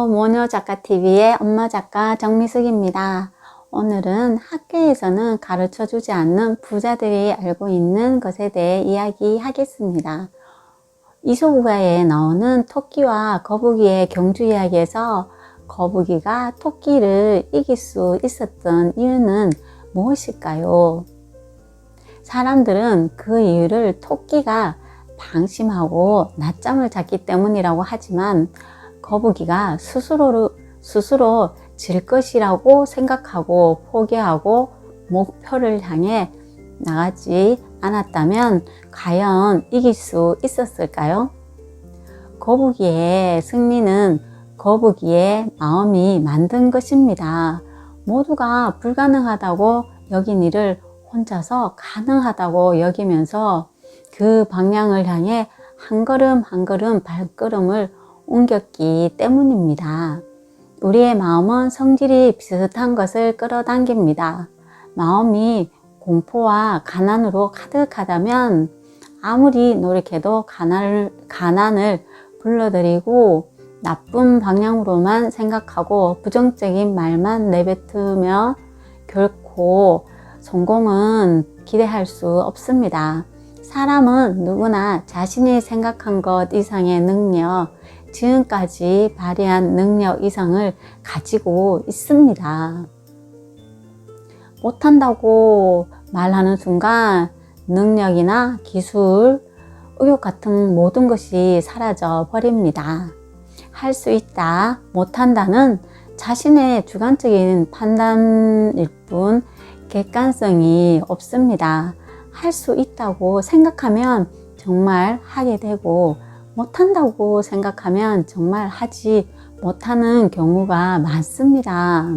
안녕하세요. 모녀작가TV의 엄마작가 정미숙입니다. 오늘은 학교에서는 가르쳐주지 않는 부자들이 알고 있는 것에 대해 이야기하겠습니다. 이솝우화에 나오는 토끼와 거북이의 경주 이야기에서 거북이가 토끼를 이길 수 있었던 이유는 무엇일까요? 사람들은 그 이유를 토끼가 방심하고 낮잠을 잤기 때문이라고 하지만 거북이가 스스로 질 것이라고 생각하고 포기하고 목표를 향해 나가지 않았다면 과연 이길 수 있었을까요? 거북이의 승리는 거북이의 마음이 만든 것입니다. 모두가 불가능하다고 여긴 일을 혼자서 가능하다고 여기면서 그 방향을 향해 한 걸음 한 걸음 발걸음을 옮겼기 때문입니다. 우리의 마음은 성질이 비슷한 것을 끌어당깁니다. 마음이 공포와 가난으로 가득하다면 아무리 노력해도 가난을 불러들이고 나쁜 방향으로만 생각하고 부정적인 말만 내뱉으며 결코 성공은 기대할 수 없습니다. 사람은 누구나 자신이 생각한 것 이상의 능력, 지금까지 발휘한 능력 이상을 가지고 있습니다. 못한다고 말하는 순간 능력이나 기술, 의욕 같은 모든 것이 사라져 버립니다. 할 수 있다, 못한다는 자신의 주관적인 판단일 뿐 객관성이 없습니다. 할 수 있다고 생각하면 정말 하게 되고 못한다고 생각하면 정말 하지 못하는 경우가 많습니다.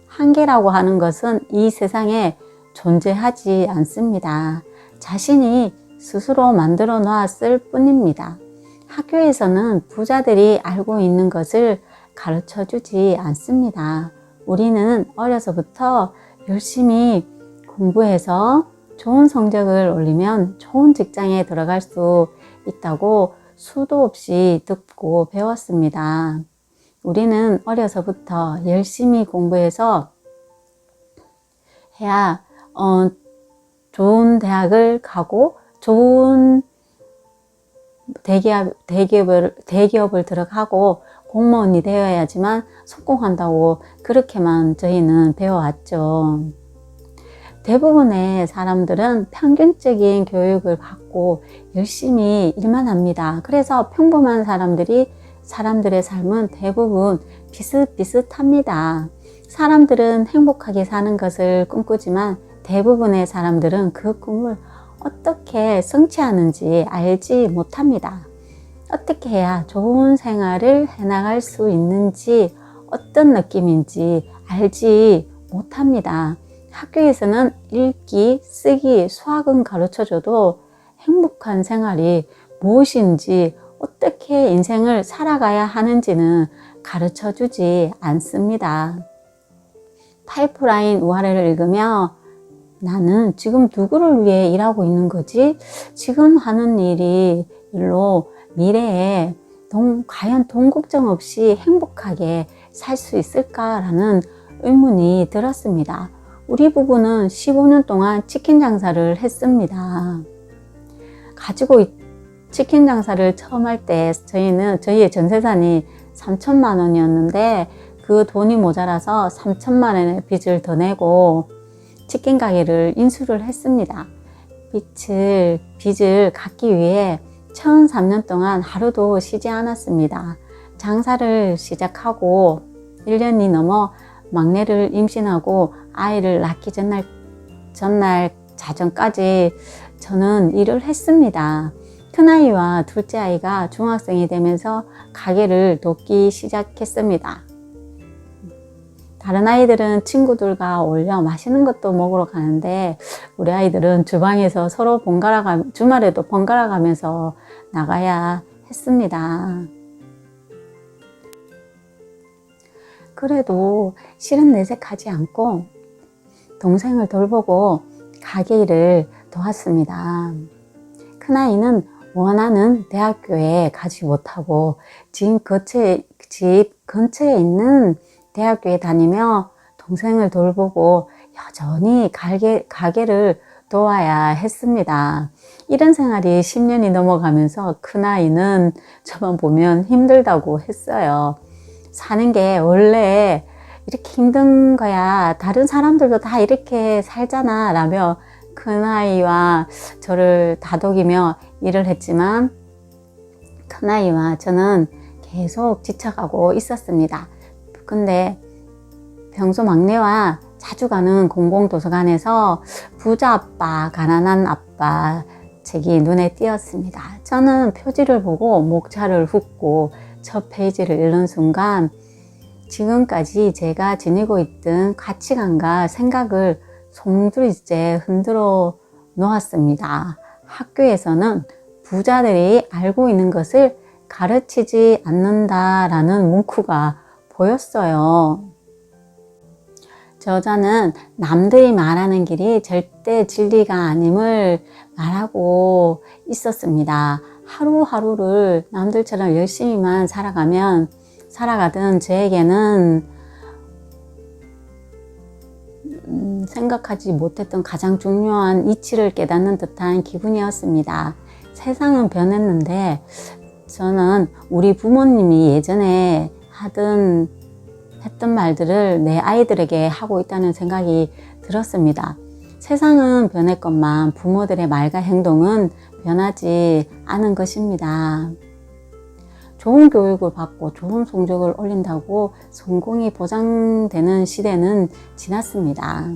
한계라고 하는 것은 이 세상에 존재하지 않습니다. 자신이 스스로 만들어 놨을 뿐입니다. 학교에서는 부자들이 알고 있는 것을 가르쳐 주지 않습니다. 우리는 어려서부터 열심히 공부해서 좋은 성적을 올리면 좋은 직장에 들어갈 수 있다고 수도 없이 듣고 배웠습니다. 우리는 어려서부터 열심히 공부해서 해야 좋은 대학을 가고 좋은 대기업을 들어가고 공무원이 되어야지만 성공한다고 그렇게만 저희는 배워왔죠. 대부분의 사람들은 평균적인 교육을 받고 열심히 일만 합니다. 그래서 평범한 사람들의 삶은 대부분 비슷비슷합니다. 사람들은 행복하게 사는 것을 꿈꾸지만 대부분의 사람들은 그 꿈을 어떻게 성취하는지 알지 못합니다. 어떻게 해야 좋은 생활을 해나갈 수 있는지 어떤 느낌인지 알지 못합니다. 학교에서는 읽기, 쓰기, 수학은 가르쳐줘도 행복한 생활이 무엇인지 어떻게 인생을 살아가야 하는지는 가르쳐주지 않습니다. 파이프라인 우화를 읽으며 나는 지금 누구를 위해 일하고 있는 거지? 지금 하는 일로 미래에 과연 돈 걱정 없이 행복하게 살 수 있을까라는 의문이 들었습니다. 우리 부부는 15년 동안 치킨 장사를 했습니다. 치킨 장사를 처음 할 때 저희의 전세산이 3천만 원이었는데 그 돈이 모자라서 3천만 원의 빚을 더 내고 치킨 가게를 인수를 했습니다. 빚을 갚기 위해 처음 3년 동안 하루도 쉬지 않았습니다. 장사를 시작하고 1년이 넘어 막내를 임신하고 아이를 낳기 전날 자정까지 저는 일을 했습니다. 큰아이와 둘째 아이가 중학생이 되면서 가게를 돕기 시작했습니다. 다른 아이들은 친구들과 어울려 맛있는 것도 먹으러 가는데 우리 아이들은 주방에서 서로 주말에도 번갈아 가면서 나가야 했습니다. 그래도 실은 내색하지 않고 동생을 돌보고 가게 일을 도왔습니다. 큰아이는 원하는 대학교에 가지 못하고 집 근처에 있는 대학교에 다니며 동생을 돌보고 여전히 가게를 도와야 했습니다. 이런 생활이 10년이 넘어가면서 큰아이는 저만 보면 힘들다고 했어요. 사는 게 원래 이렇게 힘든 거야. 다른 사람들도 다 이렇게 살잖아. 라며 큰아이와 저를 다독이며 일을 했지만 큰아이와 저는 계속 지쳐가고 있었습니다. 근데 평소 막내와 자주 가는 공공도서관에서 부자 아빠, 가난한 아빠 책이 눈에 띄었습니다. 저는 표지를 보고 목차를 훑고 첫 페이지를 읽는 순간 지금까지 제가 지니고 있던 가치관과 생각을 송두리째 흔들어 놓았습니다. 학교에서는 부자들이 알고 있는 것을 가르치지 않는다라는 문구가 보였어요. 저자는 남들이 말하는 길이 절대 진리가 아님을 말하고 있었습니다. 하루하루를 남들처럼 열심히만 살아가던 저에게는 생각하지 못했던 가장 중요한 이치를 깨닫는 듯한 기분이었습니다. 세상은 변했는데 저는 우리 부모님이 예전에 했던 말들을 내 아이들에게 하고 있다는 생각이 들었습니다. 세상은 변했건만 부모들의 말과 행동은 변하지 않은 것입니다. 좋은 교육을 받고 좋은 성적을 올린다고 성공이 보장되는 시대는 지났습니다.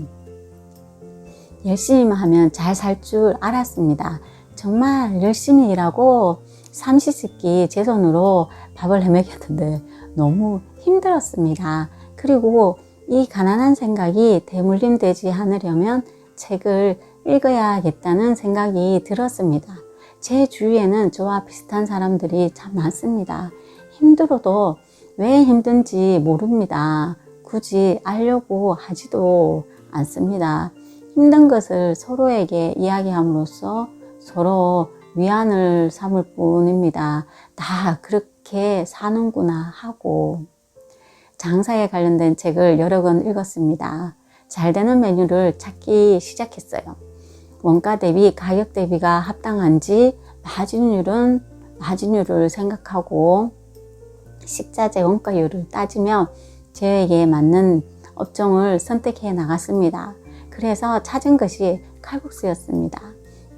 열심히만 하면 잘 살 줄 알았습니다. 정말 열심히 일하고 삼시세끼 제 손으로 밥을 해먹였는데 너무 힘들었습니다. 그리고 이 가난한 생각이 대물림되지 않으려면 책을 읽어야겠다는 생각이 들었습니다. 제 주위에는 저와 비슷한 사람들이 참 많습니다. 힘들어도 왜 힘든지 모릅니다. 굳이 알려고 하지도 않습니다. 힘든 것을 서로에게 이야기함으로써 서로 위안을 삼을 뿐입니다. 다 그렇게 사는구나 하고. 장사에 관련된 책을 여러 권 읽었습니다. 잘 되는 메뉴를 찾기 시작했어요. 원가 대비 가격 대비가 합당한지 마진율을 생각하고 식자재 원가율을 따지며 저에게 맞는 업종을 선택해 나갔습니다. 그래서 찾은 것이 칼국수였습니다.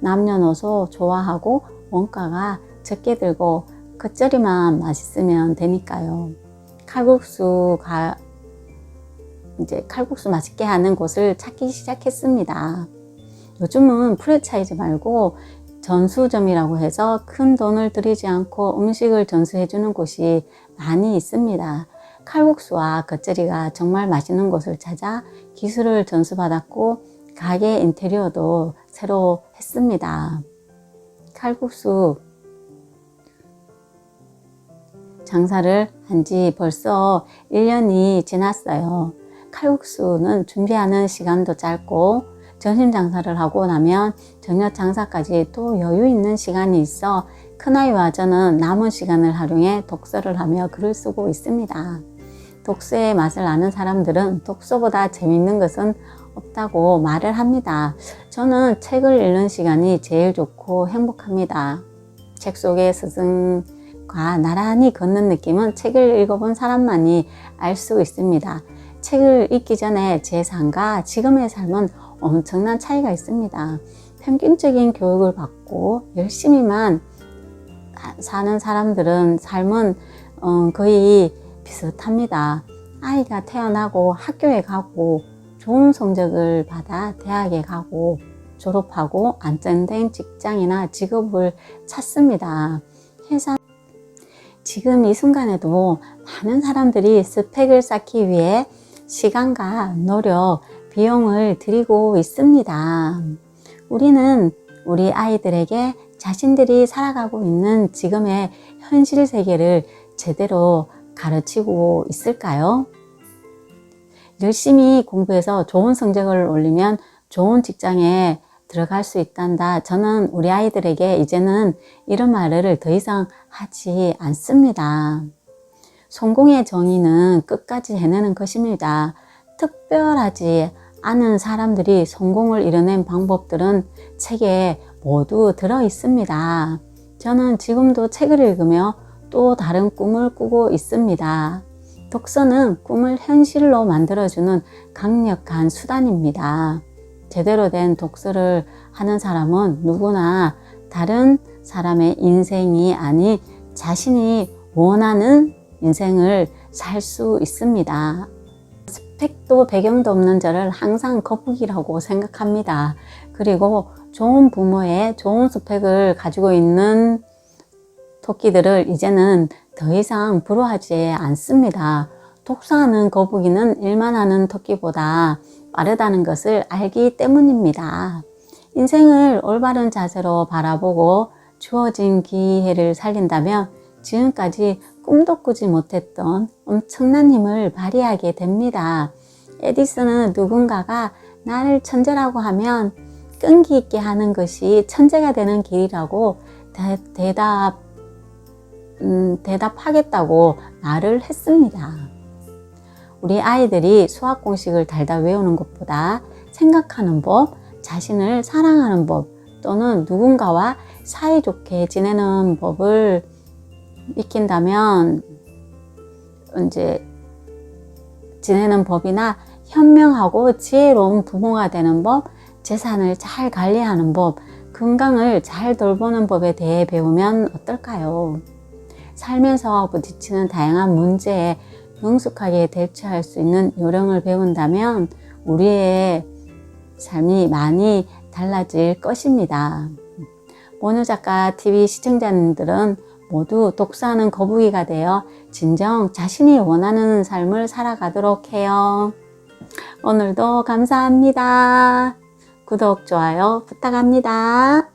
남녀노소 좋아하고 원가가 적게 들고 겉절이만 맛있으면 되니까요. 칼국수 맛있게 하는 곳을 찾기 시작했습니다. 요즘은 프랜차이즈 말고 전수점이라고 해서 큰 돈을 들이지 않고 음식을 전수해 주는 곳이 많이 있습니다. 칼국수와 겉절이가 정말 맛있는 곳을 찾아 기술을 전수받았고 가게 인테리어도 새로 했습니다. 칼국수 장사를 한 지 벌써 1년이 지났어요. 칼국수는 준비하는 시간도 짧고 점심 장사를 하고 나면 저녁 장사까지 또 여유 있는 시간이 있어 큰아이와 저는 남은 시간을 활용해 독서를 하며 글을 쓰고 있습니다. 독서의 맛을 아는 사람들은 독서보다 재밌는 것은 없다고 말을 합니다. 저는 책을 읽는 시간이 제일 좋고 행복합니다. 책 속의 스승과 나란히 걷는 느낌은 책을 읽어본 사람만이 알 수 있습니다. 책을 읽기 전에 제 삶과 지금의 삶은 엄청난 차이가 있습니다. 평균적인 교육을 받고 열심히만 사는 사람들은 삶은 거의 비슷합니다. 아이가 태어나고 학교에 가고 좋은 성적을 받아 대학에 가고 졸업하고 안정된 직장이나 직업을 찾습니다. 지금 이 순간에도 많은 사람들이 스펙을 쌓기 위해 시간과 노력, 비용을 들이고 있습니다. 우리는 우리 아이들에게 자신들이 살아가고 있는 지금의 현실 세계를 제대로 가르치고 있을까요? 열심히 공부해서 좋은 성적을 올리면 좋은 직장에 들어갈 수 있단다. 저는 우리 아이들에게 이제는 이런 말을 더 이상 하지 않습니다. 성공의 정의는 끝까지 해내는 것입니다. 특별하지 않은 사람들이 성공을 이뤄낸 방법들은 책에 모두 들어 있습니다. 저는 지금도 책을 읽으며 또 다른 꿈을 꾸고 있습니다. 독서는 꿈을 현실로 만들어주는 강력한 수단입니다. 제대로 된 독서를 하는 사람은 누구나 다른 사람의 인생이 아닌 자신이 원하는 인생을 살 수 있습니다. 스펙도 배경도 없는 저를 항상 거북이라고 생각합니다. 그리고 좋은 부모의 좋은 스펙을 가지고 있는 토끼들을 이제는 더 이상 부러워하지 않습니다. 독서하는 거북이는 일만 하는 토끼보다 빠르다는 것을 알기 때문입니다. 인생을 올바른 자세로 바라보고 주어진 기회를 살린다면 지금까지 꿈도 꾸지 못했던 엄청난 힘을 발휘하게 됩니다. 에디슨은 누군가가 나를 천재라고 하면 끈기 있게 하는 것이 천재가 되는 길이라고 대답하겠다고 말을 했습니다. 우리 아이들이 수학 공식을 달달 외우는 것보다 생각하는 법, 자신을 사랑하는 법, 또는 누군가와 사이좋게 지내는 법을 익힌다면 이제 지내는 법이나 현명하고 지혜로운 부모가 되는 법, 재산을 잘 관리하는 법, 건강을 잘 돌보는 법에 대해 배우면 어떨까요? 살면서 부딪히는 다양한 문제에 능숙하게 대처할 수 있는 요령을 배운다면 우리의 삶이 많이 달라질 것입니다. 모노작가 TV 시청자님들은 모두 독서하는 거북이가 되어 진정 자신이 원하는 삶을 살아가도록 해요. 오늘도 감사합니다. 구독, 좋아요 부탁합니다.